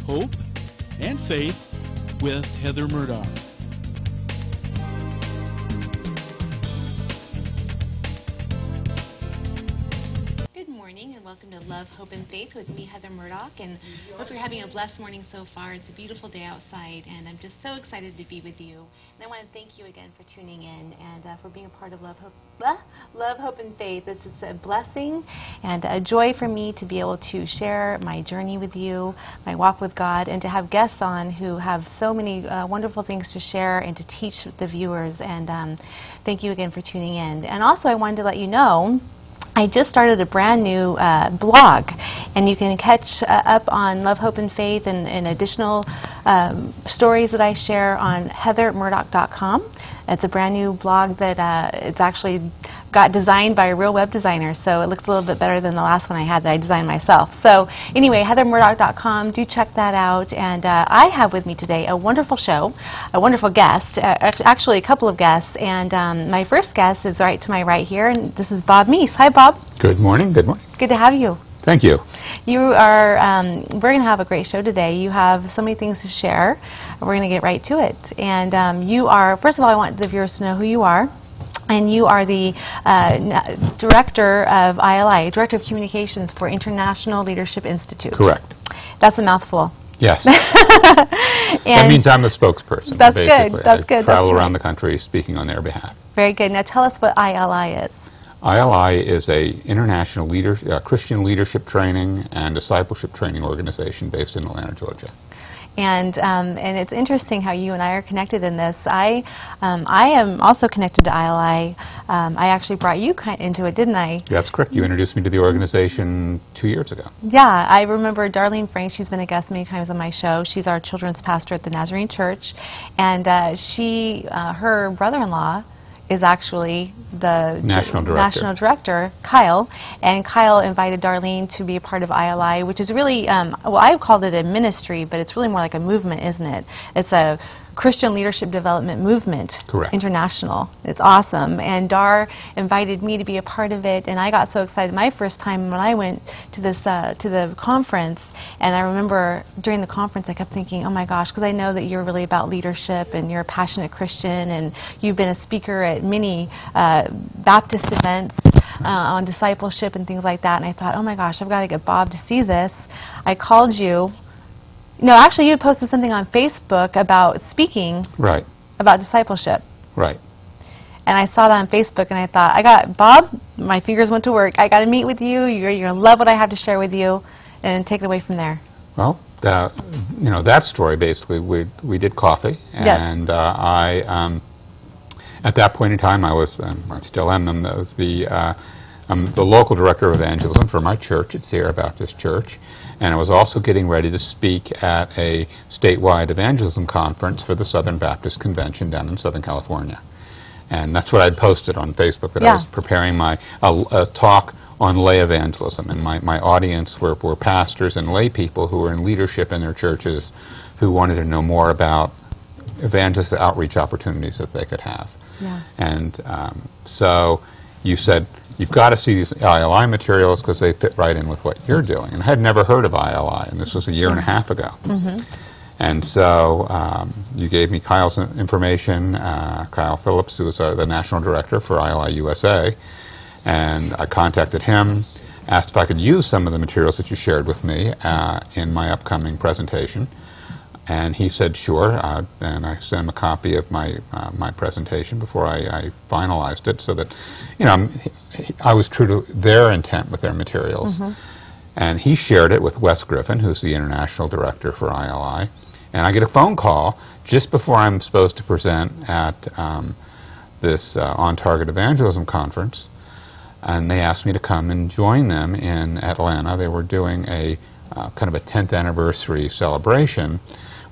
Hope and Faith with Heather Murdock. And welcome to Love, Hope, and Faith with me, Heather Murdock, and hope you're having a blessed morning so far. It's a beautiful day outside, and I'm just so excited to be with you. And I want to thank you again for tuning in and for being a part of Love, Hope, and Faith. It's just a blessing and a joy for me to be able to share my journey with you, my walk with God, and to have guests on who have so many wonderful things to share and to teach the viewers. And thank you again for tuning in. And also, I wanted to let you know I just started a brand new blog, and you can catch up on Love, Hope, and Faith and additional stories that I share on heathermurdock.com. It's a brand new blog that it's actually got designed by a real web designer, so it looks a little bit better than the last one I had that I designed myself. So anyway, heathermurdock.com, do check that out. And I have with me today a wonderful show, a wonderful guest, actually a couple of guests. And my first guest is right to my right here, and this is Bob Meese. Hi, Bob. Good morning. Good morning. Good to have you. Thank you. You are, we're going to have a great show today. You have so many things to share. We're going to get right to it. And you are, first of all, I want the viewers to know who you are. And you are the Director of ILI, Director of Communications for International Leadership Institute. Correct. That's a mouthful. Yes. That means I'm the spokesperson. That's basically. good. That's good. I travel around the country speaking on their behalf. Very good. Now tell us what ILI is. ILI is a international Christian leadership training and discipleship training organization based in Atlanta, Georgia. And it's interesting how you and I are connected in this. I am also connected to ILI. I actually brought you into it, didn't I? That's correct. You introduced me to the organization 2 years ago. Yeah, I remember Darlene Frank. She's been a guest many times on my show. She's our children's pastor at the Nazarene Church, and her brother-in-law is actually the national director, Kyle. And Kyle invited Darlene to be a part of ILI, which is really, well, I've called it a ministry, but it's really more like a movement, isn't it? It's a Christian leadership development movement. Correct. International. It's awesome. And Dar invited me to be a part of it, and I got so excited my first time when I went to this to the conference. And I remember during the conference I kept thinking, oh my gosh, because I know that you're really about leadership and you're a passionate Christian, and you've been a speaker at many Baptist events on discipleship and things like that. And I thought, oh my gosh, I've got to get Bob to see this. I called you. No, actually, you had posted something on Facebook about speaking. Right. About discipleship. Right. And I saw that on Facebook, and I thought, Bob, my fingers went to work. I got to meet with you. You're going to love what I have to share with you, and take it away from there. Well, you know, that story, basically, we did coffee, and I, at that point in time, I still am, I'm the local director of evangelism for my church at Sierra Baptist Church, and I was also getting ready to speak at a statewide evangelism conference for the Southern Baptist Convention down in Southern California. And that's what I'd posted on Facebook, that I was preparing a talk on lay evangelism, and my audience were pastors and lay people who were in leadership in their churches who wanted to know more about evangelistic outreach opportunities that they could have. Yeah. And so you said, you've got to see these ILI materials because they fit right in with what you're doing. And I had never heard of ILI, and this was a year and a half ago. Mm-hmm. And so you gave me Kyle's information, Kyle Phillips, who was the national director for ILI USA, and I contacted him, asked if I could use some of the materials that you shared with me in my upcoming presentation. And he said, sure, and I sent him a copy of my presentation before I finalized it, so that, you know, I was true to their intent with their materials. Mm-hmm. And he shared it with Wes Griffin, who's the international director for ILI. And I get a phone call just before I'm supposed to present at this On-Target Evangelism Conference, and they asked me to come and join them in Atlanta. They were doing a kind of a 10th anniversary celebration,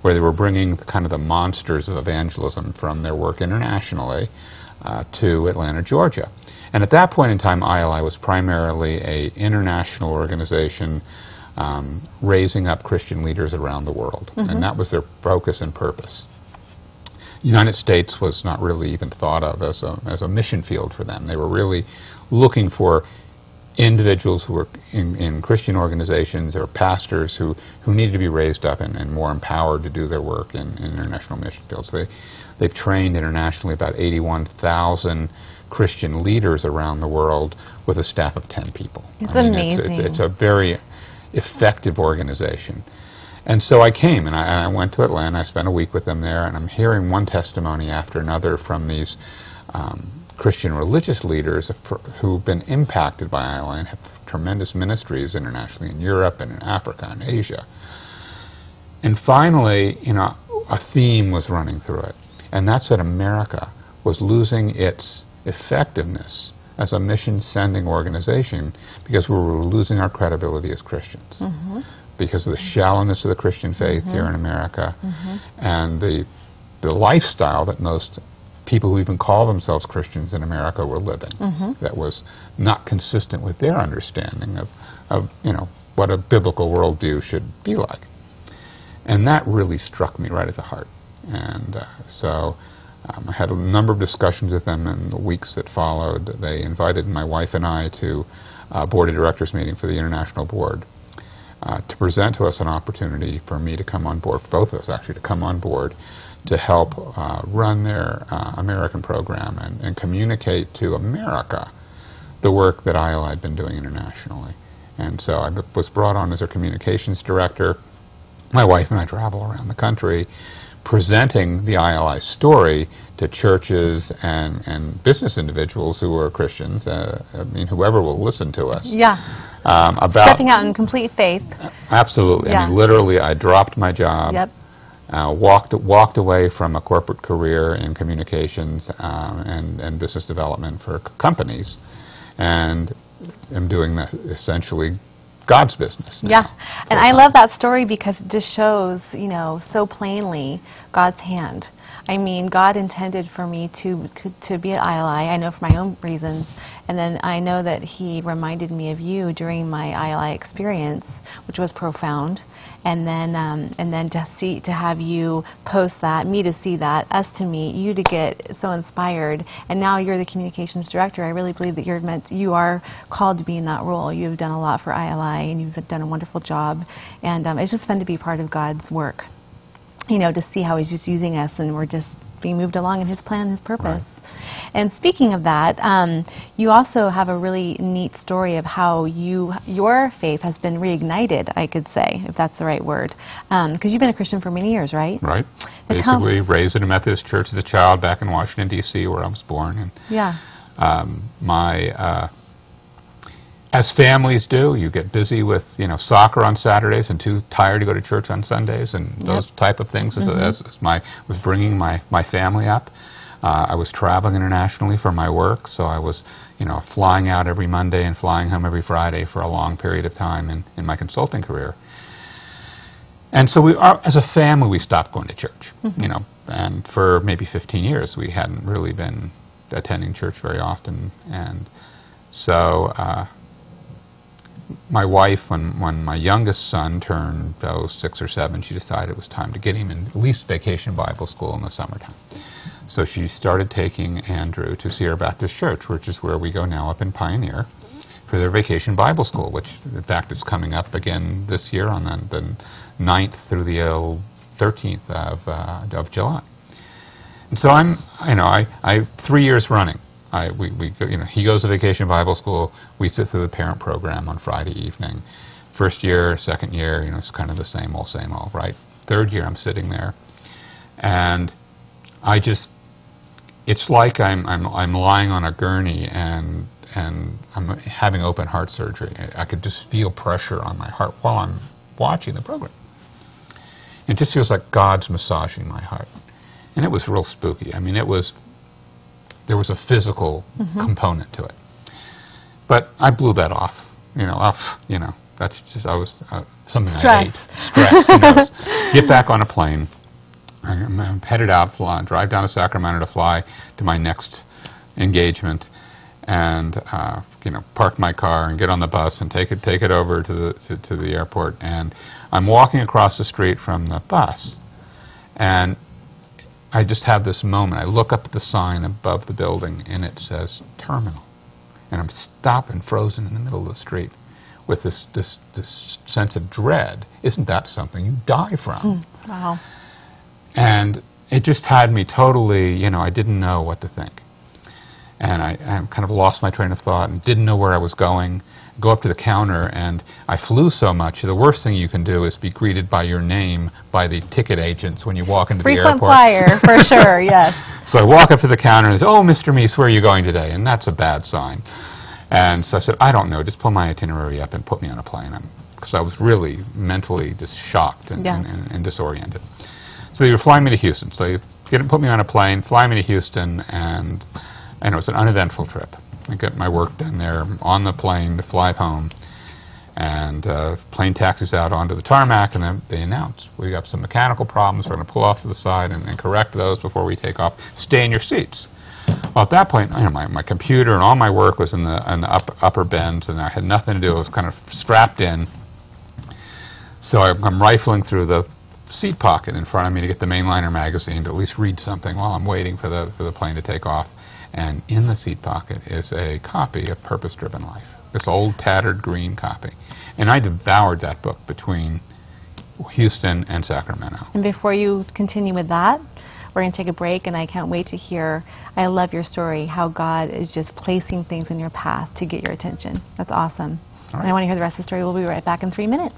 where they were bringing kind of the monsters of evangelism from their work internationally to Atlanta, Georgia. And at that point in time, ILI was primarily an international organization raising up Christian leaders around the world. Mm-hmm. And that was their focus and purpose. The United States was not really even thought of as a mission field for them. They were really looking for individuals who were in Christian organizations or pastors who needed to be raised up and more empowered to do their work in international mission fields. They've trained internationally about 81,000 Christian leaders around the world with a staff of 10 people. It's amazing. It's a very effective organization. And so I came and I went to Atlanta. I spent a week with them there, and I'm hearing one testimony after another from these Christian religious leaders who've been impacted by ILI and have tremendous ministries internationally in Europe and in Africa and Asia. And finally, a theme was running through it, and that's that America was losing its effectiveness as a mission-sending organization because we were losing our credibility as Christians. Mm-hmm. Because of the shallowness of the Christian faith mm-hmm. here in America mm-hmm. and the lifestyle that most people who even call themselves Christians in America were living. Mm-hmm. That was not consistent with their understanding of what a biblical worldview should be like. And that really struck me right at the heart. And so I had a number of discussions with them in the weeks that followed. They invited my wife and I to a board of directors meeting for the international board to present to us an opportunity for me to come on board, for both of us actually, to come on board to help run their American program and communicate to America the work that ILI had been doing internationally. And so I was brought on as their communications director. My wife and I travel around the country presenting the ILI story to churches and business individuals who are Christians, whoever will listen to us. Yeah. About stepping out in complete faith. Absolutely. Yeah. Literally, I dropped my job. Yep. Walked away from a corporate career in communications and business development for companies, and am doing essentially God's business now. Yeah, and I love that story because it just shows, so plainly God's hand. I mean, God intended for me to be at ILI, I know for my own reasons, and then I know that He reminded me of you during my ILI experience, which was profound, and then to have you post that, me to see that, us to meet, you to get so inspired, and now you're the communications director. I really believe that you are called to be in that role. You've done a lot for ILI, and you've done a wonderful job, and it's just fun to be part of God's work. To see how He's just using us, and we're just being moved along in His plan, His purpose. Right. And speaking of that, you also have a really neat story of how your faith has been reignited, I could say, if that's the right word, because you've been a Christian for many years, right? Right. Basically raised in a Methodist church as a child back in Washington, D.C., where I was born. And yeah. As families do, you get busy with soccer on Saturdays and too tired to go to church on Sundays and yep. those type of things. Mm-hmm. as was bringing my family up. I was traveling internationally for my work, so I was flying out every Monday and flying home every Friday for a long period of time in my consulting career. And so as a family, we stopped going to church. Mm-hmm. And for maybe 15 years, we hadn't really been attending church very often. And so my wife, when my youngest son turned 6 or 7, she decided it was time to get him in at least vacation Bible school in the summertime. So she started taking Andrew to Sierra Baptist Church, which is where we go now up in Pioneer, for their vacation Bible school, which in fact is coming up again this year on the 9th through the 13th of July. And so I 3 years running. He goes to vacation Bible school. We sit through the parent program on Friday evening. First year, second year, it's kind of the same old, right? Third year, I'm sitting there, and it's like I'm lying on a gurney and I'm having open heart surgery. I could just feel pressure on my heart while I'm watching the program. It just feels like God's massaging my heart, and it was real spooky. I mean, there was a physical mm-hmm. component to it. But I blew that off. That's just, I was something Stress. I ate. Stress. Get back on a plane. I'm headed out, drive down to Sacramento to fly to my next engagement, and park my car and get on the bus and take it over to the airport. And I'm walking across the street from the bus, and I just have this moment. I look up at the sign above the building, and it says terminal. and I'm stopped and frozen in the middle of the street with this sense of dread. Isn't that something you die from? Wow. And it just had me totally, you know, I didn't know what to think. And I kind of lost my train of thought and didn't know where I was going. Go up to the counter, and I flew so much, the worst thing you can do is be greeted by your name by the ticket agents when you walk into the airport. Frequent flyer, for sure, yes. So I walk up to the counter and say, "Oh, Mr. Meese, where are you going today?" And that's a bad sign. And so I said, "I don't know, just pull my itinerary up and put me on a plane," because I was really mentally just shocked and disoriented. So they were flying me to Houston. So they put me on a plane, fly me to Houston, and it was an uneventful trip. I got my work done there on the plane to fly home, and plane taxis out onto the tarmac, and then they announced, "We got some mechanical problems, we're going to pull off to the side and correct those before we take off. Stay in your seats." Well, at that point, you know, my computer and all my work was in the upper bins, and I had nothing to do. I was kind of strapped in. So I'm rifling through the seat pocket in front of me to get the Mainliner magazine to at least read something while I'm waiting for the plane to take off. And in the seat pocket is a copy of Purpose Driven Life, this old tattered green copy. And I devoured that book between Houston and Sacramento. And before you continue with that, we're going to take a break, and I can't wait to hear, I love your story, how God is just placing things in your path to get your attention. That's awesome. All right. And I want to hear the rest of the story. We'll be right back in 3 minutes.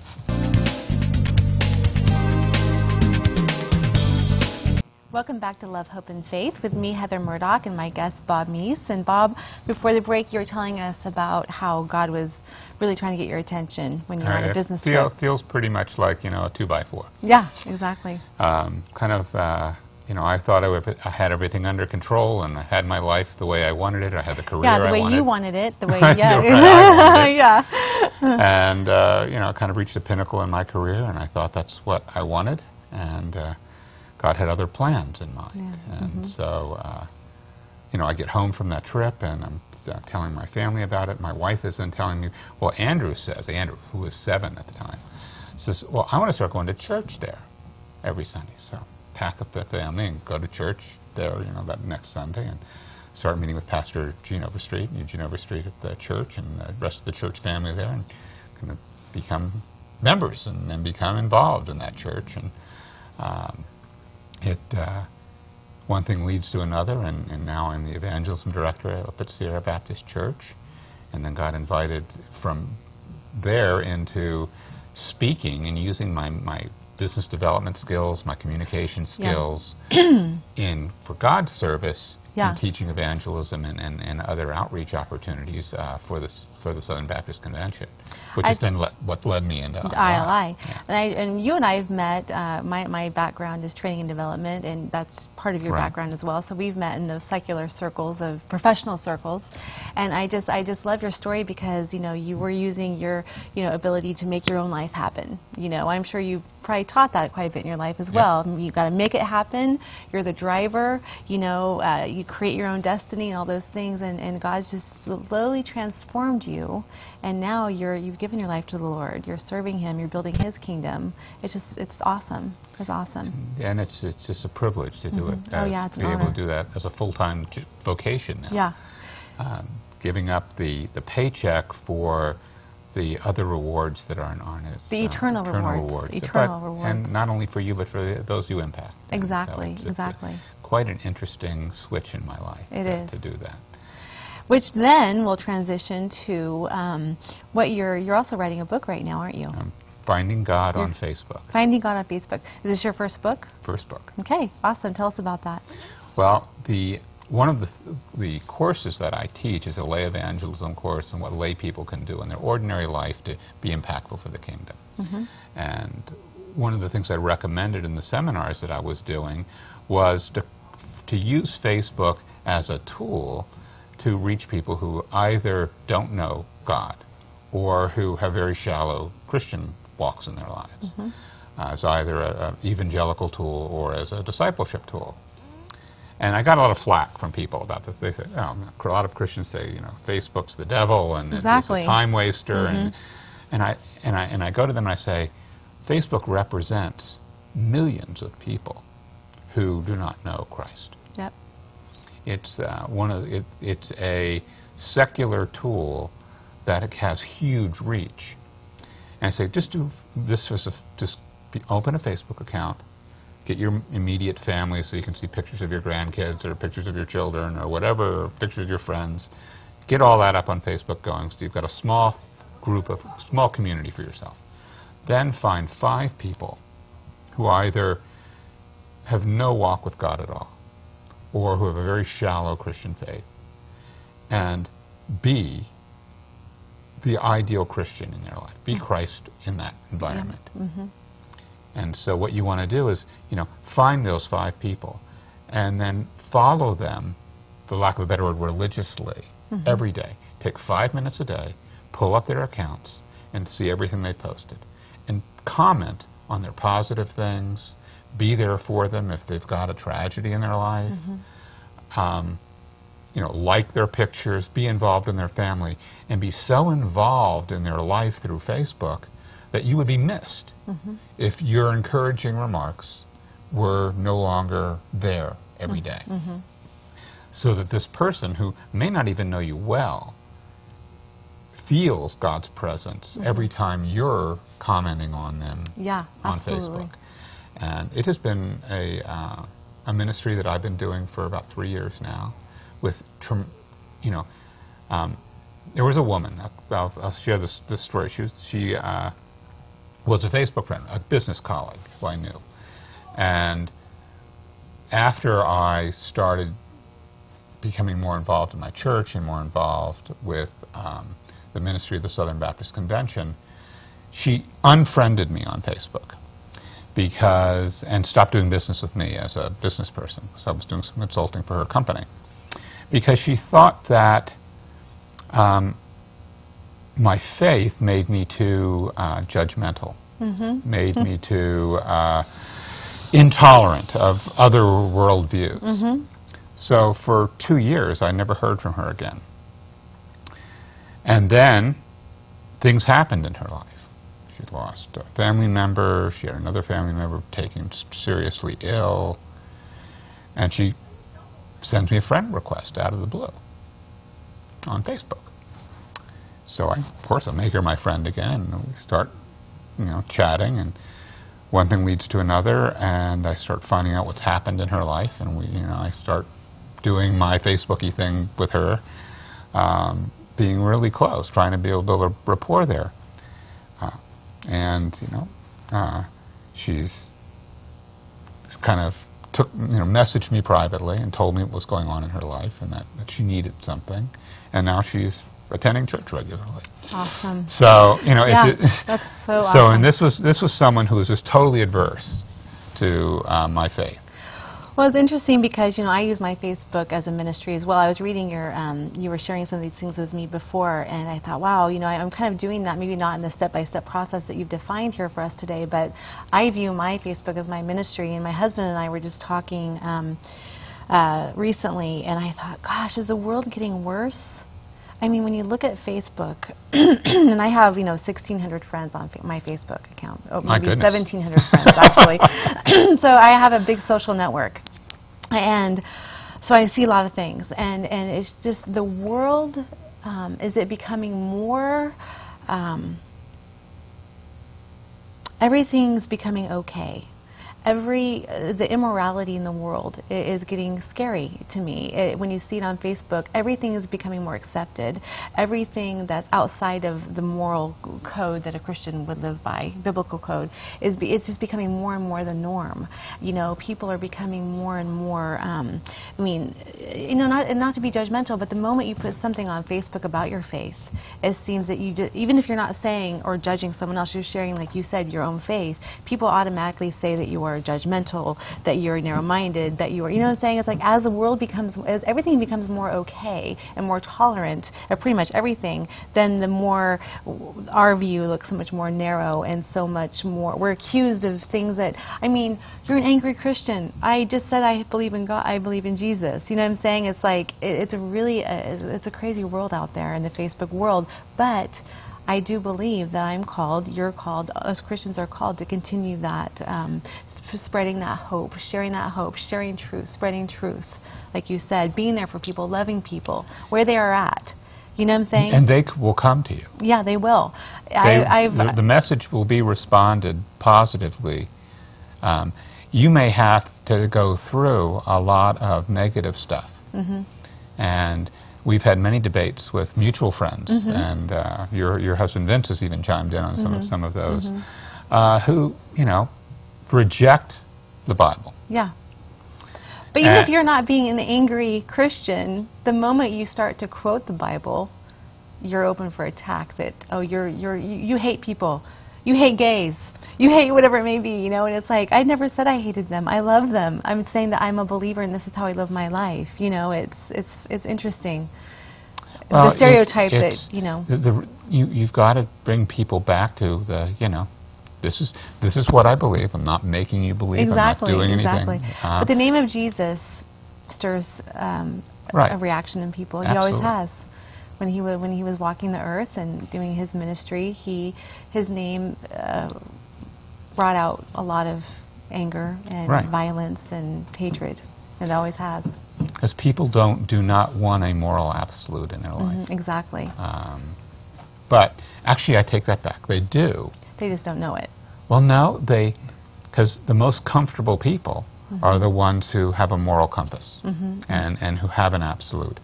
Welcome back to Love, Hope, and Faith with me, Heather Murdock, and my guest, Bob Meese. And Bob, before the break, you were telling us about how God was really trying to get your attention when you're on a business trip. It feels pretty much like, you know, a 2x4. Yeah, exactly. You know, I thought I had everything under control, and I had my life the way I wanted it. I had the career I wanted. Yeah, the way you wanted it. The way, right, yeah. I yeah. And, you know, I kind of reached the pinnacle in my career, and I thought that's what I wanted. And God had other plans in mind. Yeah. And so, you know, I get home from that trip, and I'm telling my family about it. My wife is then telling me, well, Andrew, who was 7 at the time, says, well, I want to start going to church there every Sunday. So pack up the family and go to church there, you know, that next Sunday, and start meeting with Pastor Gene Overstreet and Eugene Overstreet at the church, and the rest of the church family there, and kind of become members and become involved in that church. And one thing leads to another, and now I'm the evangelism director up at Sierra Baptist Church, and then got invited from there into speaking and using my business development skills, my communication skills for God's service in teaching evangelism and other outreach opportunities for the Southern Baptist Convention, which is then what led me into ILI. Yeah. And you and I have met. My background is training and development, and that's part of your background as well. So we've met in those secular circles, of professional circles, and I just love your story because, you know, you were using your, you know, ability to make your own life happen. You know, I'm sure you probably taught that quite a bit in your life as well. You got to make it happen. You're the driver. You know, you create your own destiny and all those things, and God's just slowly transformed you, and now you've given your life to the Lord. You're serving Him. You're building His kingdom. It's awesome. It's awesome. And it's just a privilege to do it. It's an honor. To be able to do that as a full-time vocation now. Yeah. Giving up the paycheck for the other rewards that aren't on it. The eternal rewards. Eternal rewards. And not only for you, but for those you impact. Exactly, So exactly. Quite an interesting switch in my life to do that. Which then will transition to what you're also writing a book right now, aren't you? Finding God on Facebook. Finding God on Facebook. Is this your first book? First book. Okay, awesome. Tell us about that. Well, one of the courses that I teach is a lay evangelism course on what lay people can do in their ordinary life to be impactful for the kingdom. And one of the things I recommended in the seminars that I was doing was to use Facebook as a tool to reach people who either don't know God or who have very shallow Christian walks in their lives, as either an evangelical tool or as a discipleship tool. And I got a lot of flack from people about this. They said, a lot of Christians say, you know, Facebook's the devil and it's a time waster. And I go to them and I say, Facebook represents millions of people who do not know Christ. Yep. It's it's a secular tool that has huge reach. And I say, just do this. Open a Facebook account, get your immediate family so you can see pictures of your grandkids or pictures of your children or whatever, or pictures of your friends. Get all that up on Facebook going, so you've got a small community for yourself. Then find 5 people who either have no walk with God at all, or who have a very shallow Christian faith, and be the ideal Christian in their life. Be Christ in that environment. Mm-hmm. And so what you want to do is, find those 5 people, and then follow them, for lack of a better word, religiously, every day. Take 5 minutes a day, pull up their accounts, and see everything they posted. And comment on their positive things, be there for them if they've got a tragedy in their life, like their pictures, be involved in their family, and be so involved in their life through Facebook that you would be missed if your encouraging remarks were no longer there every day. So that this person, who may not even know you well, feels God's presence every time you're commenting on them on Facebook. And it has been a ministry that I've been doing for about 3 years now. With, there was a woman. I'll share this story. She was a Facebook friend, a business colleague who I knew. And after I started becoming more involved in my church and more involved with the ministry of the Southern Baptist Convention, she unfriended me on Facebook and stopped doing business with me as a business person. So I was doing some consulting for her company. Because she thought that my faith made me too judgmental, made me too intolerant of other worldviews. So for 2 years, I never heard from her again. And then things happened in her life. She lost a family member. She had another family member taken seriously ill. And she sends me a friend request out of the blue on Facebook. So of course I make her my friend again, and we start chatting, and one thing leads to another, and I start finding out what's happened in her life, and I start doing my Facebooky thing with her, being really close, trying to build a rapport there. She's kind of messaged me privately and told me what was going on in her life, and that she needed something, and now she's attending church regularly. Awesome. So that's so awesome. So, and this was someone who was just totally adverse to my faith. Well, it's interesting because I use my Facebook as a ministry as well. I was reading you were sharing some of these things with me before, and I thought, wow, I'm kind of doing that, maybe not in the step-by-step process that you've defined here for us today, but I view my Facebook as my ministry. And my husband and I were just talking recently, and I thought, gosh, is the world getting worse? I mean, when you look at Facebook, and I have 1,600 friends on my Facebook account. Oh, maybe 1,700 friends actually. So I have a big social network, and so I see a lot of things. And it's just the world. Is it becoming more? Everything's becoming okay. The immorality in the world is getting scary to me. When you see it on Facebook, everything is becoming more accepted. Everything that's outside of the moral code that a Christian would live by, biblical code, it's just becoming more and more the norm. People are becoming more and more. Not to be judgmental, but the moment you put something on Facebook about your faith, it seems that even if you're not saying or judging someone else, you're sharing, like you said, your own faith. People automatically say that you are judgmental, that you're narrow-minded, that you are, what I'm saying? It's like as the world as everything becomes more okay and more tolerant of pretty much everything, then the more our view looks so much more narrow and so much more, we're accused of things that, you're an angry Christian. I just said I believe in God, I believe in Jesus. You know what I'm saying? It's like, it's a crazy world out there in the Facebook world, but I do believe that I'm called, you're called, us Christians are called to continue that, spreading that hope, sharing truth, spreading truth, like you said, being there for people, loving people, where they are at. You know what I'm saying? And they will come to you. Yeah, they will. The message will be responded positively. You may have to go through a lot of negative stuff. And we've had many debates with mutual friends, and your husband Vince has even chimed in on some of those, who, you know, reject the Bible. Yeah. But even if you're not being an angry Christian, the moment you start to quote the Bible, you're open for attack. That, oh, you hate people, you hate gays, you hate whatever it may be, you know. And it's like, I never said I hated them. I love them. I'm saying that I'm a believer and this is how I live my life. You know, it's interesting. Well, the stereotype that, you know. You've got to bring people back to the, you know, this is what I believe. I'm not making you believe. Exactly, I'm not doing exactly. anything. But the name of Jesus stirs a reaction in people. He always has. When he was walking the earth and doing his ministry, his name brought out a lot of anger and violence and hatred. It always has. Because people do not want a moral absolute in their life. Exactly. But actually, I take that back. They do. They just don't know it. Well, no, because the most comfortable people are the ones who have a moral compass and who have an absolute.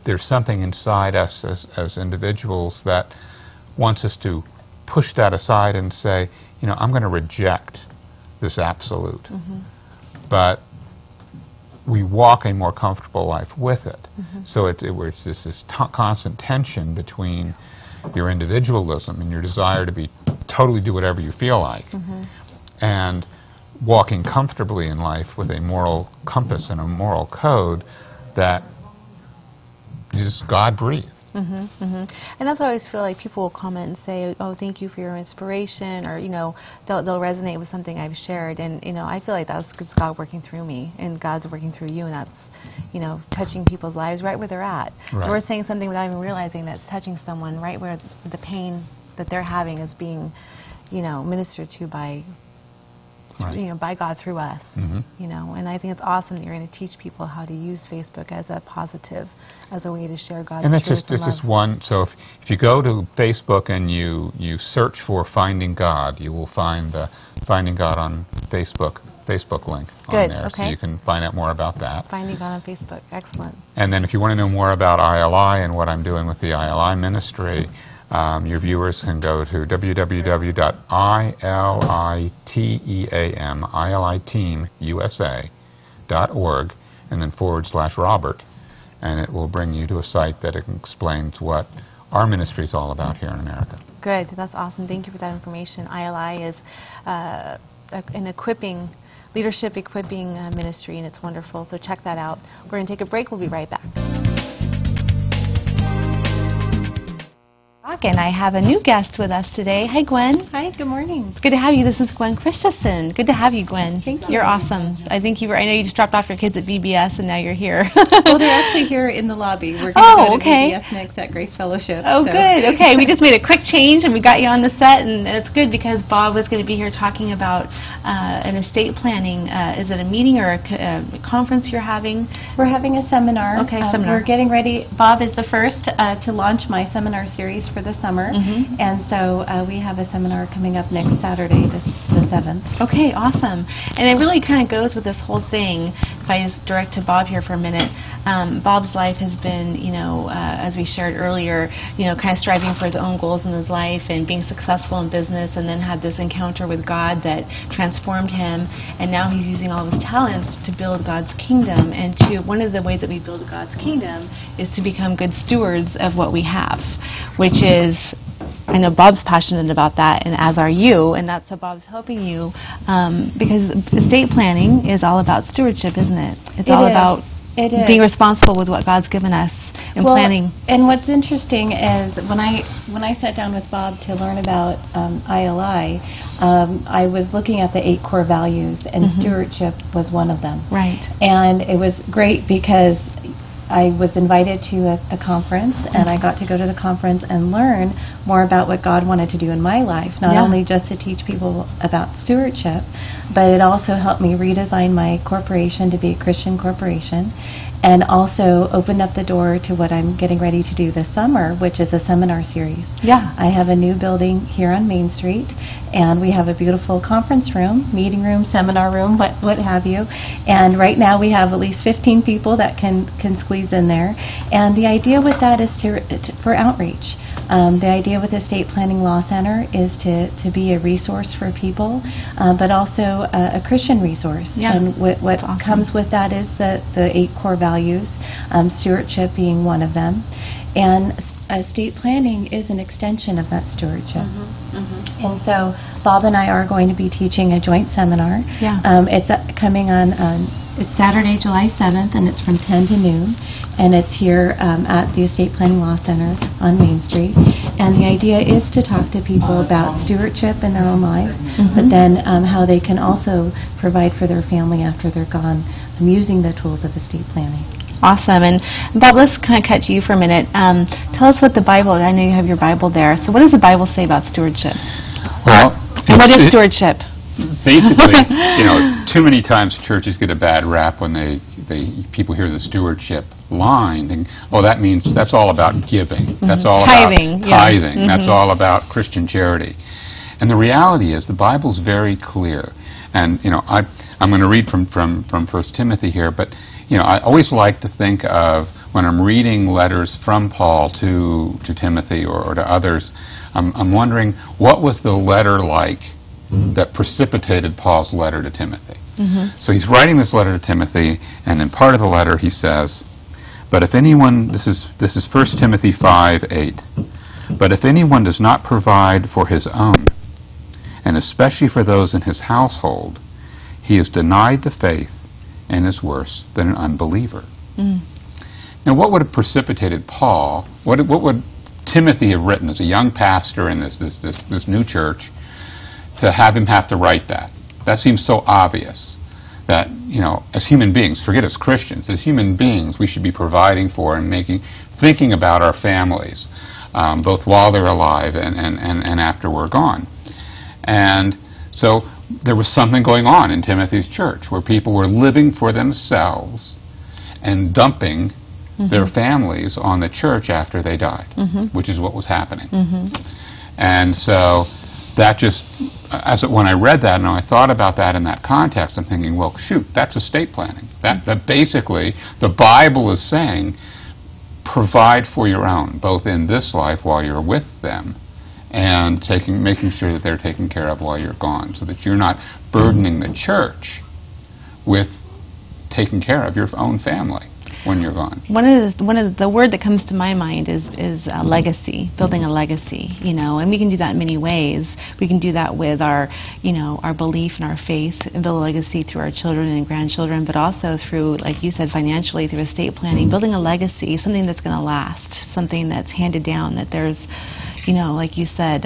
There's something inside us as individuals that wants us to push that aside and say, you know, I'm going to reject this absolute. But we walk a more comfortable life with it. So it's this constant tension between your individualism and your desire to totally do whatever you feel like, and walking comfortably in life with a moral compass and a moral code that is God-breathed. And that's why I always feel like people will comment and say, oh, thank you for your inspiration, or, you know, they'll resonate with something I've shared, and, you know, I feel like that's just God working through me, and God's working through you, and that's, you know, touching people's lives right where they're at. Right. We're saying something without even realizing that's touching someone right where the pain that they're having is being, you know, ministered to by, you know, by God through us. You know, and I think it's awesome that you're going to teach people how to use Facebook as a positive, as a way to share God's truth. And it's just one. So if you go to Facebook and you search for Finding God, you will find the Finding God on Facebook link on there, so you can find out more about that. Finding God on Facebook, excellent. And then if you want to know more about ILI and what I'm doing with the ILI ministry, your viewers can go to www.iliteamusa.org and then /Robert, and it will bring you to a site that explains what our ministry is all about here in America. Good, that's awesome. Thank you for that information. ILI is an leadership equipping ministry, and it's wonderful, so check that out. We're going to take a break. We'll be right back. And I have a new guest with us today. Hi, Gwen. Hi, good morning. It's good to have you. This is Gwen Christensen. Good to have you, Gwen. Thank you. You're awesome. I think I know you just dropped off your kids at VBS, and now you're here. Well, they're actually here in the lobby. We're going to go to VBS next at Grace Fellowship. Oh, good. Okay, we just made a quick change, and we got you on the set, and it's good because Bob was going to be here talking about an estate planning. Is it a meeting or a conference you're having? We're having a seminar. Okay, seminar. We're getting ready. Bob is the first to launch my seminar series for the summer, and so we have a seminar coming up next Saturday, the 7th. Okay, awesome. And it really kind of goes with this whole thing. If I just direct to Bob here for a minute, Bob's life has been, you know, as we shared earlier, you know, kind of striving for his own goals in his life and being successful in business, and then had this encounter with God that transformed him, and now he's using all of his talents to build God's kingdom. And one of the ways that we build God's kingdom is to become good stewards of what we have, which is, I know Bob's passionate about that, and as are you, and that's how Bob's helping you, because estate planning is all about stewardship, isn't it? It's all about being responsible with what God's given us and planning. And what's interesting is when I sat down with Bob to learn about ILI, I was looking at the 8 core values, and stewardship was one of them. Right. And it was great because I was invited to a conference, and I got to go to the conference and learn more about what God wanted to do in my life, not only just to teach people about stewardship, but it also helped me redesign my corporation to be a Christian corporation, and also opened up the door to what I'm getting ready to do this summer, which is a seminar series. Yeah. I have a new building here on Main Street, and we have a beautiful conference room, meeting room, seminar room, what have you. And right now we have at least 15 people that can squeeze in there. And the idea with that is for outreach. The idea with the Estate Planning Law Center is to be a resource for people, but also a Christian resource. Yeah. And what awesome. comes with that is the 8 core values, stewardship being one of them. And estate planning is an extension of that stewardship. And so Bob and I are going to be teaching a joint seminar. Yeah. It's coming on, it's Saturday, July 7th, and it's from 10 to noon. And it's here at the Estate Planning Law Center on Main Street. And the idea is to talk to people about stewardship in their own life, but then how they can also provide for their family after they're gone, using the tools of estate planning. Awesome. And Bob, let's kind of cut to you for a minute. Tell us what the Bible, I know you have your Bible there, so what does the Bible say about stewardship? Well, And what is stewardship? Basically, too many times churches get a bad rap when people hear the stewardship line, think, oh, that's all about giving. That's all Tithing, about tithing. That's all about Christian charity. And the reality is the Bible's very clear. And I'm going to read from 1 Timothy here, but I always like to think of, when I'm reading letters from Paul to Timothy or to others, I'm wondering, what was the letter like that precipitated Paul's letter to Timothy? So he's writing this letter to Timothy, and in part of the letter he says, but if anyone, this is 1 Timothy 5:8, but if anyone does not provide for his own, and especially for those in his household, he is denied the faith and is worse than an unbeliever. Now, what would have precipitated Paul? What would Timothy have written as a young pastor in this new church to have him have to write that? That seems so obvious that, as human beings, forget as Christians, as human beings, we should be providing for and thinking about our families, both while they're alive and after we're gone. And so there was something going on in Timothy's church where people were living for themselves and dumping their families on the church after they died, which is what was happening. And so that just, when I read that and I thought about that in that context, I'm thinking, well, shoot, that's estate planning. That basically, the Bible is saying, provide for your own, both in this life while you're with them, and making sure that they're taken care of while you're gone, so that you're not burdening the church with taking care of your own family when you're gone. One of the word that comes to my mind is legacy, building a legacy, and we can do that in many ways. We can do that with our belief and our faith, and build a legacy through our children and grandchildren, but also through, like you said, financially, through estate planning, building a legacy, something that's going to last, something that's handed down, that there's, like you said,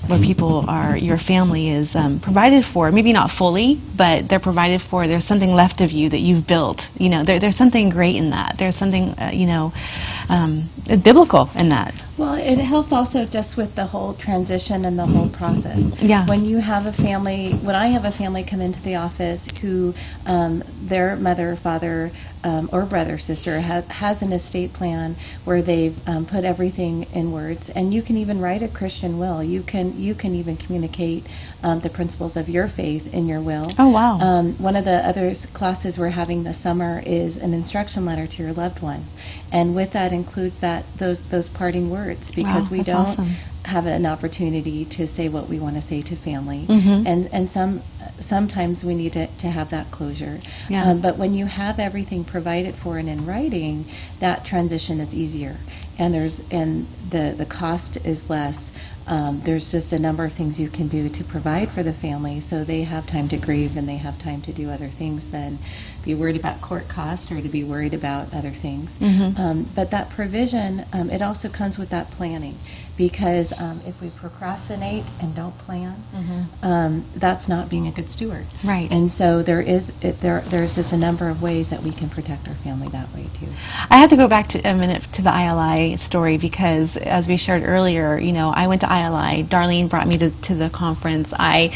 where people are, your family is provided for, maybe not fully, but they're provided for. There's something left of you that you've built. There's something great in that. There's something, biblical in that. Well, it helps also just with the whole transition and the whole process. Yeah. When I have a family come into the office who their mother, father, or brother, sister has an estate plan where they've put everything in words, and you can even write a Christian will. You can even communicate the principles of your faith in your will. Oh, wow. One of the other classes we're having this summer is an instruction letter to your loved one, and with that includes those parting words, because we don't have an opportunity to say what we want to say to family, and sometimes we need to have that closure. But when you have everything provided for and in writing, that transition is easier, and the cost is less. There's just a number of things you can do to provide for the family, so they have time to grieve and they have time to do other things than be worried about court costs or to be worried about other things. But that provision, it also comes with that planning. because if we procrastinate and don't plan, that's not being a good steward. Right. And so there's just a number of ways that we can protect our family that way too. I had to go back to a minute to the ILI story because, as we shared earlier, you know, I went to ILI. Darlene brought me to the conference. My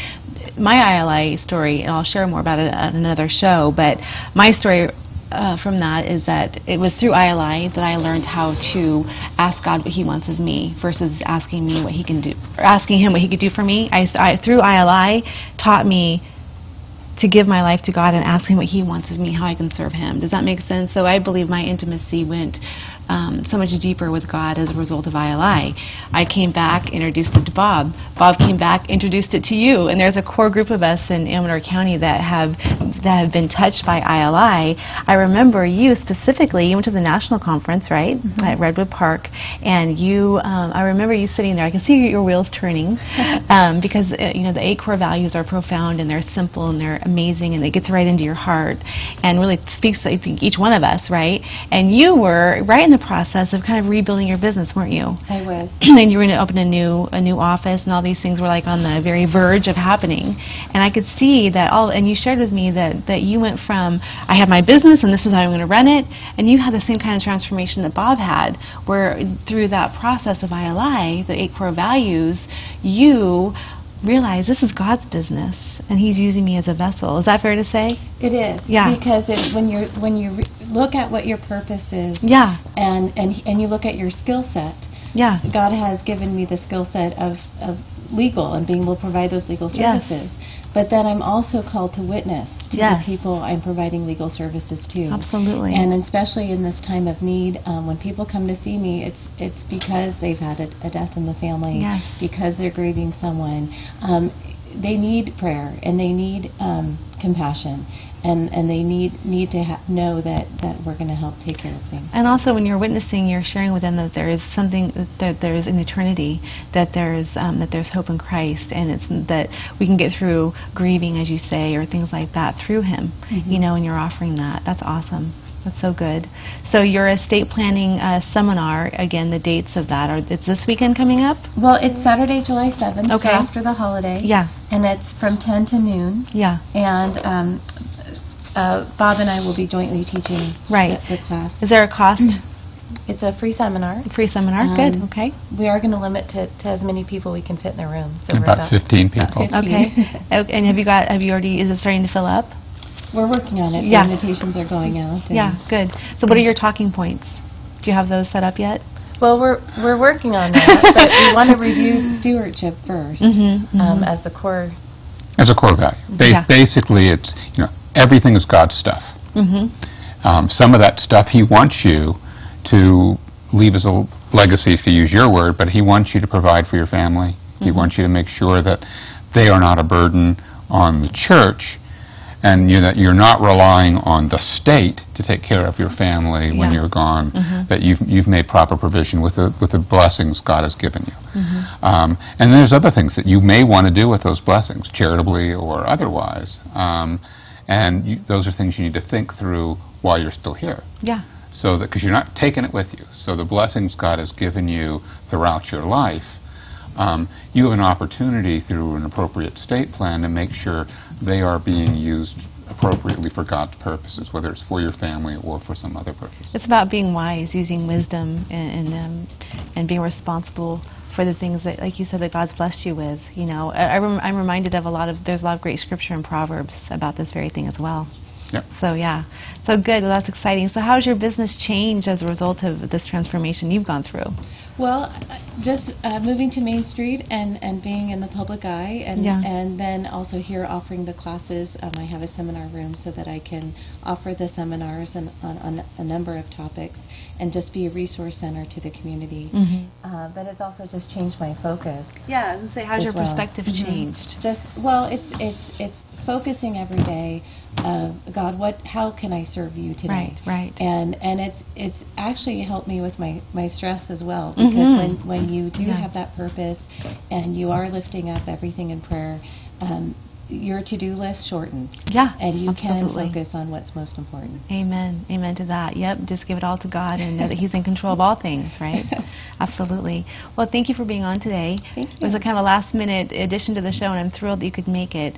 ILI story, and I'll share more about it at another show, but my story from that is that it was through ILI that I learned how to ask God what He wants of me versus asking me what He can do, or asking Him what He could do for me. Through ILI taught me to give my life to God and ask Him what He wants of me, how I can serve Him. Does that make sense? So I believe my intimacy went so much deeper with God as a result of ILI. I came back, introduced it to Bob. Bob came back, introduced it to you. And there's a core group of us in Amador County that have been touched by ILI. I remember you specifically. You went to the national conference, right, at Redwood Park, and you. I remember you sitting there. I can see your wheels turning because you know, the 8 core values are profound and they're simple and they're amazing and it gets right into your heart and really speaks to, I think, each one of us, right? And you were right in the process of kind of rebuilding your business, weren't you? I was. And you were going to open a new office, and all these things were like on the very verge of happening. And I could see that and you shared with me that you went from, I have my business and this is how I'm going to run it, and you had the same kind of transformation that Bob had, where through that process of ILI, the 8 core values, you realize this is God's business and He's using me as a vessel. Is that fair to say? It is. Yeah. Because when you look at what your purpose is, and you look at your skill set, God has given me the skill set of legal and being able to provide those legal services. But then I'm also called to witness to the people I'm providing legal services to. Absolutely. And especially in this time of need, when people come to see me, it's because they've had a death in the family, because they're grieving someone. They need prayer and they need compassion. And they need to know that we're going to help take care of things. And also, when you're witnessing, you're sharing with them that there is something, that there's an eternity, that there's hope in Christ, and it's that we can get through grieving, as you say, or things like that through Him. You know, and you're offering that. That's awesome. That's so good. So your estate planning seminar, again, the dates of that, it's this weekend coming up? Well, it's Saturday, July 7th, okay, so after the holiday. Yeah. And it's from 10 to noon. Yeah. And Bob and I will be jointly teaching the class. Is there a cost? It's a free seminar. Free seminar, good, okay. We are going to limit to as many people we can fit in the room. So about 15 people. 15. Okay. And is it starting to fill up? We're working on it. The invitations are going out. Yeah, good. So what are your talking points? Do you have those set up yet? Well, we're working on that, but we want to review stewardship first as the core. As a core value. Basically, it's, you know, everything is God's stuff. Some of that stuff He wants you to leave as a legacy, to use your word, but He wants you to provide for your family. He wants you to make sure that they are not a burden on the church, and that you're not relying on the state to take care of your family when you're gone, that you've made proper provision with the blessings God has given you. And there's other things that you may want to do with those blessings, charitably or otherwise. And those are things you need to think through while you're still here. Yeah. So that, because you're not taking it with you. So the blessings God has given you throughout your life, you have an opportunity through an appropriate estate plan to make sure they are being used appropriately for God's purposes, whether it's for your family or for some other purpose. It's about being wise, using wisdom, and being responsible for the things that, like you said, that God's blessed you with. You know, I'm reminded of there's a lot of great scripture in Proverbs about this very thing as well. Yep. So yeah, so good. Well, that's exciting. So how's your business changed as a result of this transformation you've gone through? Well, just moving to Main Street and being in the public eye, and then also here offering the classes. I have a seminar room so that I can offer the seminars on a number of topics and just be a resource center to the community. But it's also just changed my focus. Yeah, I was gonna say, how's your perspective changed? It's focusing every day. God, how can I serve you today? Right. And it's actually helped me with my stress as well, because when you do have that purpose and you are lifting up everything in prayer, your to-do list shortens. Yeah, And you absolutely. can focus on what's most important. Amen. Amen to that. Yep. Just give it all to God and know that He's in control of all things, right? Absolutely. Well, thank you for being on today. Thank you. It was a kind of a last-minute addition to the show, and I'm thrilled that you could make it.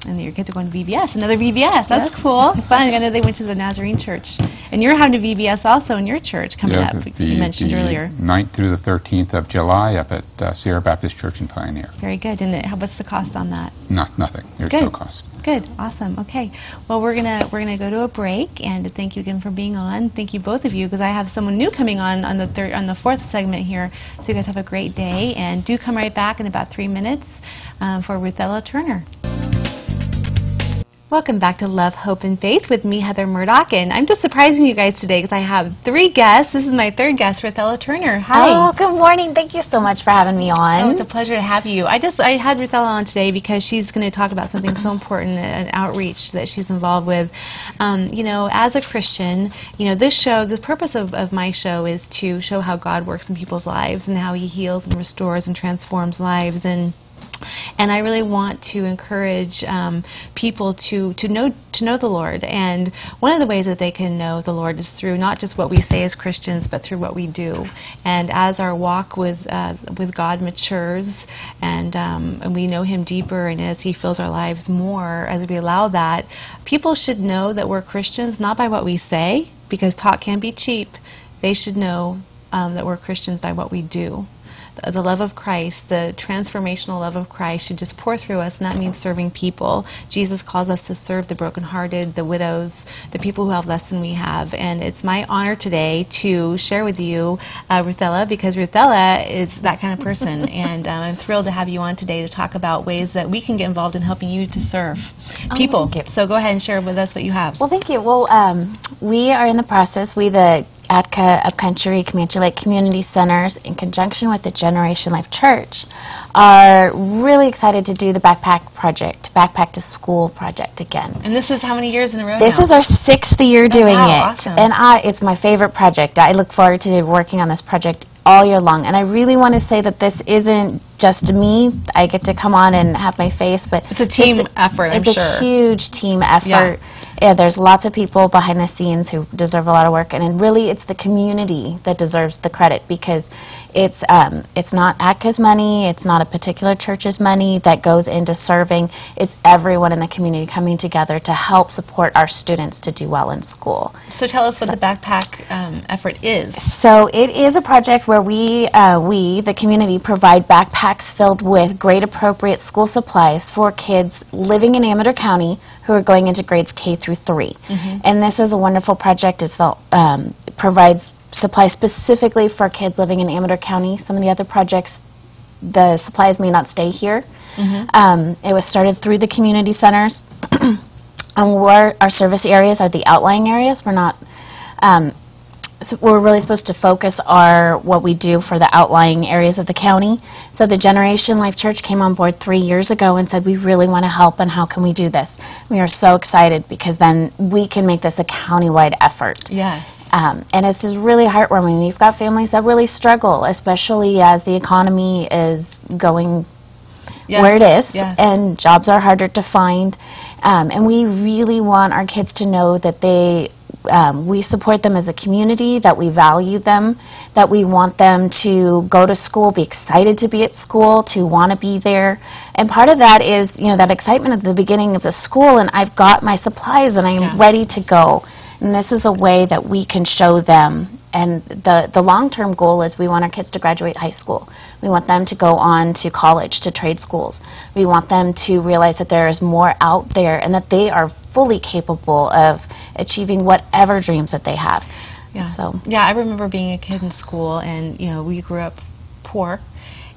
And your kids are going to VBS. Another VBS. That's cool. Fun. I know they went to the Nazarene Church. And you're having a VBS also in your church coming up. You mentioned earlier. 9th through the 13th of July up at Sierra Baptist Church in Pioneer. Very good. And what's the cost on that? Nothing. There's Good. no cost. Good. Awesome. Okay. Well, we're gonna go to a break, and thank you again for being on. Thank you both of you, because I have someone new coming on the fourth segment here. So you guys have a great day, and do come right back in about 3 minutes for Ruthella Turner. Welcome back to Love, Hope, and Faith with me, Heather Murdock, and I'm just surprising you guys today because I have 3 guests. This is my 3rd guest, Ruthella Turner. Hi. Oh, good morning. Thank you so much for having me on. Oh, it's a pleasure to have you. I had Ruthella on today because she's going to talk about something so important, an outreach that she's involved with. You know, as a Christian, you know, this show, the purpose of my show is to show how God works in people's lives and how He heals and restores and transforms lives. And I really want to encourage people to know the Lord. And one of the ways that they can know the Lord is through not just what we say as Christians, but through what we do. And as our walk with God matures, and we know Him deeper, and as He fills our lives more, as we allow that, people should know that we're Christians not by what we say, because talk can be cheap. They should know that we're Christians by what we do. The love of Christ, the transformational love of Christ should just pour through us, and that means serving people. Jesus calls us to serve the brokenhearted, the widows, the people who have less than we have. And it's my honor today to share with you Ruthella, because Ruthella is that kind of person. And I'm thrilled to have you on today to talk about ways that we can get involved in helping you to serve people. So go ahead and share with us what you have. Well, thank you. Well, we are in the process, the Atka, Upcountry, Comanche Lake Community Centers, in conjunction with the Generation Life Church, are really excited to do the Backpack Project, Backpack to School project again. And this is how many years in a row This now? is our 6th year doing it. Awesome. And it's my favorite project. I look forward to working on this project all year long. And I really want to say that this isn't just me. I get to come on and have my face, but it's a team effort, I'm sure. It's a huge team effort. Yeah, there's lots of people behind the scenes who deserve a lot of work, and really it's the community that deserves the credit, because it's not Atka's money, it's not a particular church's money that goes into serving. It's everyone in the community coming together to help support our students to do well in school. So tell us what the backpack effort is. So it is a project where we, the community, provide backpacks filled with grade-appropriate school supplies for kids living in Amador County who are going into grades K through 3. And this is a wonderful project. It provides supplies specifically for kids living in Amador County. Some of the other projects, the supplies may not stay here. It was started through the community centers. And our service areas are the outlying areas. We're not... So we're really supposed to focus what we do for the outlying areas of the county. So the Generation Life Church came on board 3 years ago and said, we really want to help, and how can we do this? We are so excited, because then we can make this a countywide effort. Yes. And it's just really heartwarming. We've got families that really struggle, especially as the economy is going where it is, and jobs are harder to find. And we really want our kids to know that we support them as a community, that we value them, that we want them to go to school, be excited to be at school, to want to be there. And part of that is, you know, that excitement at the beginning of the school, and I've got my supplies and I'm ready to go. And this is a way that we can show them. And the long-term goal is we want our kids to graduate high school. We want them to go on to college, to trade schools. We want them to realize that there is more out there, and that they are fully capable of achieving whatever dreams that they have. Yeah, I remember being a kid in school, and you know, we grew up poor,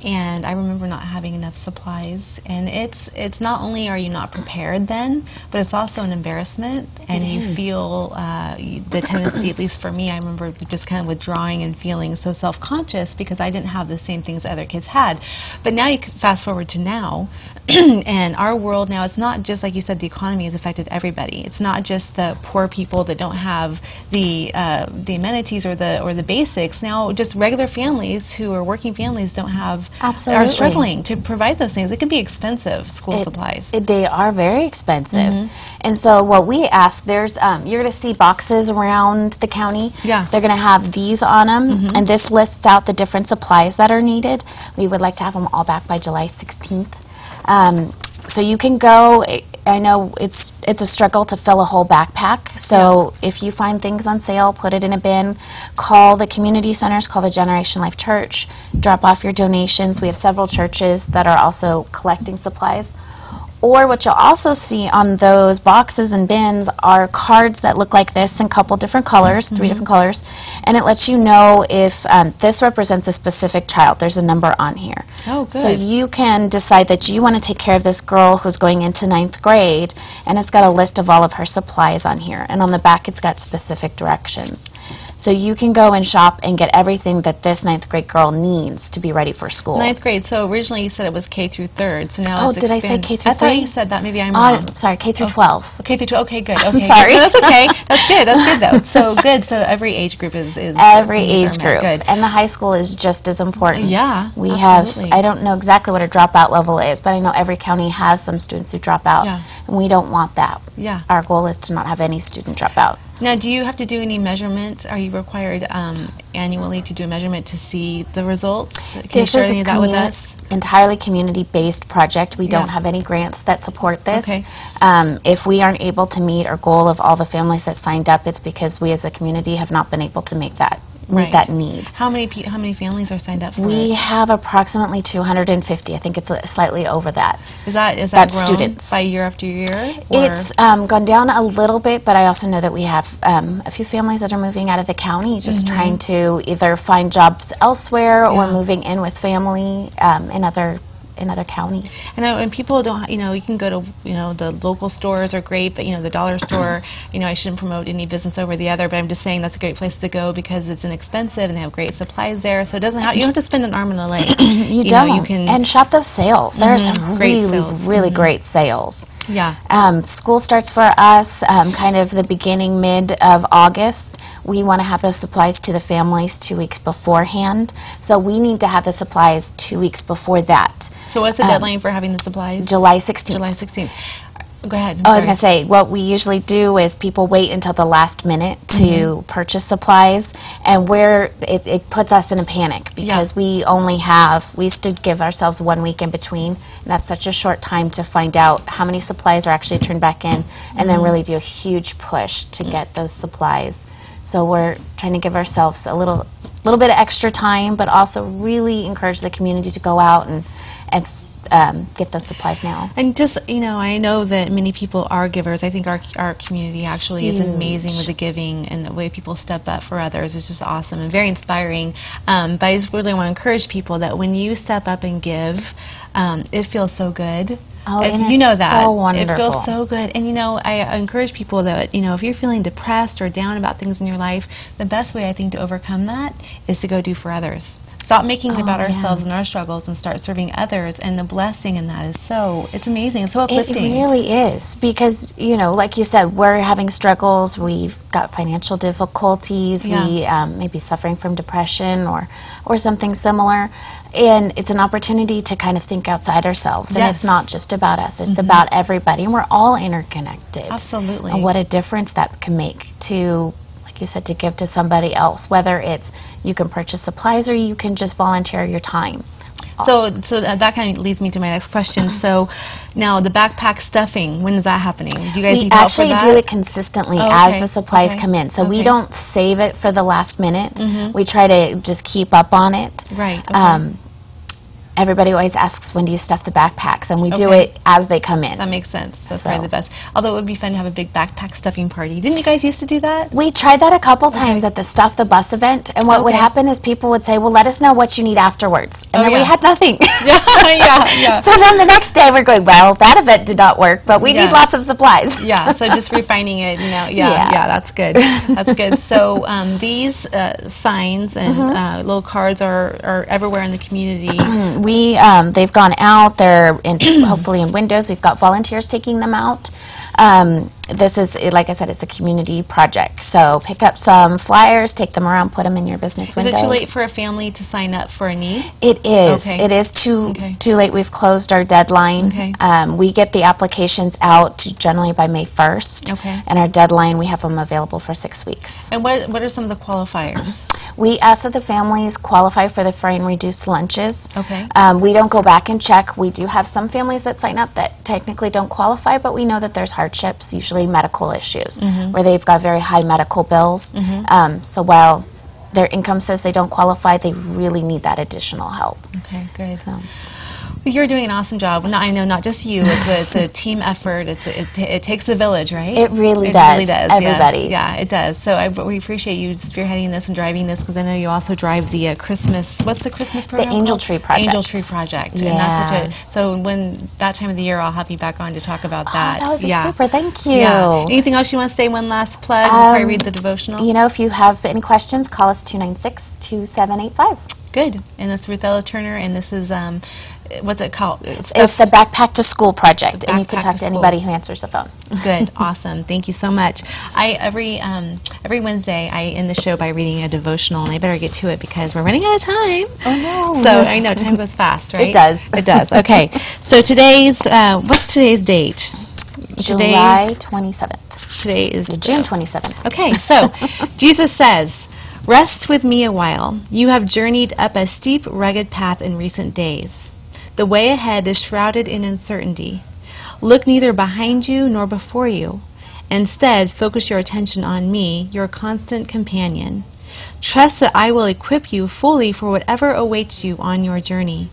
and I remember not having enough supplies. And it's not only are you not prepared then, but it's also an embarrassment, and you feel the tendency, at least for me, I remember just kind of withdrawing and feeling so self-conscious because I didn't have the same things other kids had. But now you fast forward to now, and our world now, it's not just, like you said, the economy has affected everybody. It's not just the poor people that don't have the amenities or the basics. Now just regular families who are working families don't have Absolutely. are struggling to provide those things. It can be expensive, school supplies. They are very expensive. And so what we ask, there's you're going to see boxes around the county. Yeah. They're going to have these on them, and this lists out the different supplies that are needed. We would like to have them all back by July 16th. So you can go. I know it's a struggle to fill a whole backpack. So if you find things on sale, put it in a bin. Call the community centers, call the Generation Life Church, drop off your donations. We have several churches that are also collecting supplies. Or what you'll also see on those boxes and bins are cards that look like this in a couple different colors, 3 different colors, and it lets you know if this represents a specific child. There's a number on here. Oh, good. So you can decide that you want to take care of this girl who's going into 9th grade, and it's got a list of all of her supplies on here. And on the back, it's got specific directions. So you can go and shop and get everything that this 9th grade girl needs to be ready for school. 9th grade. So originally you said it was K through 3rd. So now Oh, it's did I say K through 3? I thought you said that. Maybe I'm wrong. Sorry, K through 12. K through 12. Okay, good. Okay, I'm sorry. Good. No, that's okay. That's good. That's good though. So good. So every age group is every age group. Good. And the high school is just as important. Yeah. We absolutely. have, I don't know exactly what a dropout level is, but I know every county has some students who drop out. Yeah. And we don't want that. Yeah. Our goal is to not have any student drop out. Now, do you have to do any measurements? Are you required annually to do a measurement to see the results? Can you share any of that with us? Entirely community-based project. We don't have any grants that support this. Okay. If we aren't able to meet our goal of all the families that signed up, it's because we as a community have not been able to meet that need. How many families are signed up for We it? have approximately 250. I think it's slightly over that. Is that That's grown students. by year after year? Or? It's gone down a little bit, but I also know that we have a few families that are moving out of the county, just trying to either find jobs elsewhere or moving in with family in other counties. I know, and people don't, you can go to, the local stores are great, but, the dollar store, I shouldn't promote any business over the other, but I'm just saying that's a great place to go because it's inexpensive and they have great supplies there, so it doesn't have, you don't have to spend an arm and a leg. You don't. You can, and shop those sales. There are some really great sales. Yeah. School starts for us kind of the beginning, mid of August. We want to have those supplies to the families 2 weeks beforehand. So we need to have the supplies 2 weeks before that. So what's the deadline for having the supplies? July 16th. July 16th. Go ahead. I was going to say, what we usually do is people wait until the last minute to purchase supplies, and it puts us in a panic because we used to give ourselves 1 week in between, and that's such a short time to find out how many supplies are actually turned back in, and then really do a huge push to get those supplies. So we're trying to give ourselves a little bit of extra time, but also really encourage the community to go out and get those supplies now. And just, I know that many people are givers. I think our community actually is amazing with the giving, and the way people step up for others is just awesome and very inspiring. But I just really want to encourage people that when you step up and give, it feels so good. Oh, and you know that. So wonderful. It feels so good. And I encourage people that, if you're feeling depressed or down about things in your life, the best way I think to overcome that is to go do for others. Stop making it about ourselves and our struggles and start serving others, and the blessing in that is it's amazing. It's so uplifting. It really is, because, like you said, we're having struggles. We've got financial difficulties. We may be suffering from depression or something similar. And it's an opportunity to kind of think outside ourselves. And it's not just about us. It's about everybody. And we're all interconnected. Absolutely. And what a difference that can make to, like you said, to give to somebody else, whether it's you can purchase supplies or you can just volunteer your time. So that kind of leads me to my next question. So now the backpack stuffing, when is that happening? Do you guys need help for that? We actually do it consistently as the supplies come in. So we don't save it for the last minute. We try to just keep up on it. Right. Everybody always asks, when do you stuff the backpacks? And we do it as they come in. That makes sense. That's probably the best. Although it would be fun to have a big backpack stuffing party. Didn't you guys used to do that? We tried that a couple times at the Stuff the Bus event. And what would happen is people would say, well, let us know what you need afterwards. And then we had nothing. So then the next day we're going, well, that event did not work, but we need lots of supplies. So just refining it, that's good. That's good. So these signs and little cards are everywhere in the community. they've gone out. They're hopefully in windows. We've got volunteers taking them out. This is, like I said, it's a community project. So pick up some flyers, take them around, put them in your business windows. Is it too late for a family to sign up for a need? It is. Okay. It is too late. We've closed our deadline. Okay. We get the applications out generally by May 1st. Okay. And our deadline, we have them available for 6 weeks. And what are some of the qualifiers? We ask that the families qualify for the free and reduced lunches. Okay. We don't go back and check. We do have some families that sign up that technically don't qualify, but we know that there's hardships, usually medical issues, where they've got very high medical bills. So while their income says they don't qualify, they really need that additional help. Okay, great. So. Well, you're doing an awesome job. No, I know not just you. It's a team effort. It takes a village, right? It really does. Really does. Everybody. Yeah, it does. So we appreciate you spearheading this and driving this, because I know you also drive the Christmas. What's the Christmas program? The Angel Tree Project. Angel Tree Project. Yeah. And that's such a. So when that time of the year, I'll have you back on to talk about that. That would be super. Thank you. Yeah. Anything else you want to say? One last plug before I read the devotional. You know, if you have any questions, call us 296-2785. Good. And that's Ruth Ella Turner, and this is what's it called? It's the Backpack to School Project, and you can talk to anybody who answers the phone. Good. Awesome. Thank you so much. Every Wednesday I end the show by reading a devotional, and I better get to it because we're running out of time. Oh no. So I know time goes fast, right? It does. It does. Okay. So today's what's today's date? July 27th. Today is June 27th. Okay. So Jesus says, "Rest with me a while. You have journeyed up a steep, rugged path in recent days. The way ahead is shrouded in uncertainty. Look neither behind you nor before you. Instead, focus your attention on me, your constant companion. Trust that I will equip you fully for whatever awaits you on your journey.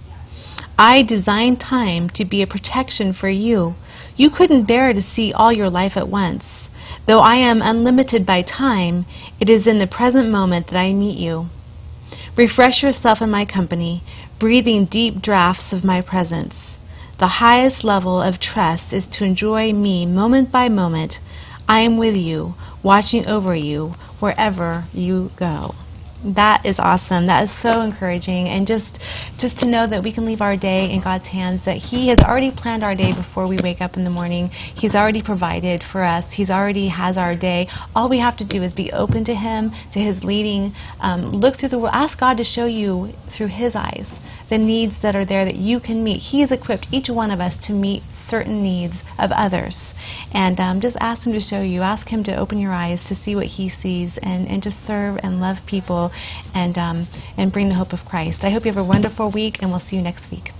I designed time to be a protection for you. You couldn't bear to see all your life at once. Though I am unlimited by time, it is in the present moment that I meet you. Refresh yourself in my company, breathing deep draughts of my presence. The highest level of trust is to enjoy me moment by moment. I am with you, watching over you wherever you go." That is awesome. That is so encouraging, and just to know that we can leave our day in God's hands, that He has already planned our day before we wake up in the morning. He's already provided for us. He's already has our day. All we have to do is be open to Him, to His leading. Look through the world. Ask God to show you through His eyes the needs that are there that you can meet. He has equipped each one of us to meet certain needs of others. And just ask Him to show you. Ask Him to open your eyes to see what He sees, and just serve and love people and bring the hope of Christ. I hope you have a wonderful week, and we'll see you next week.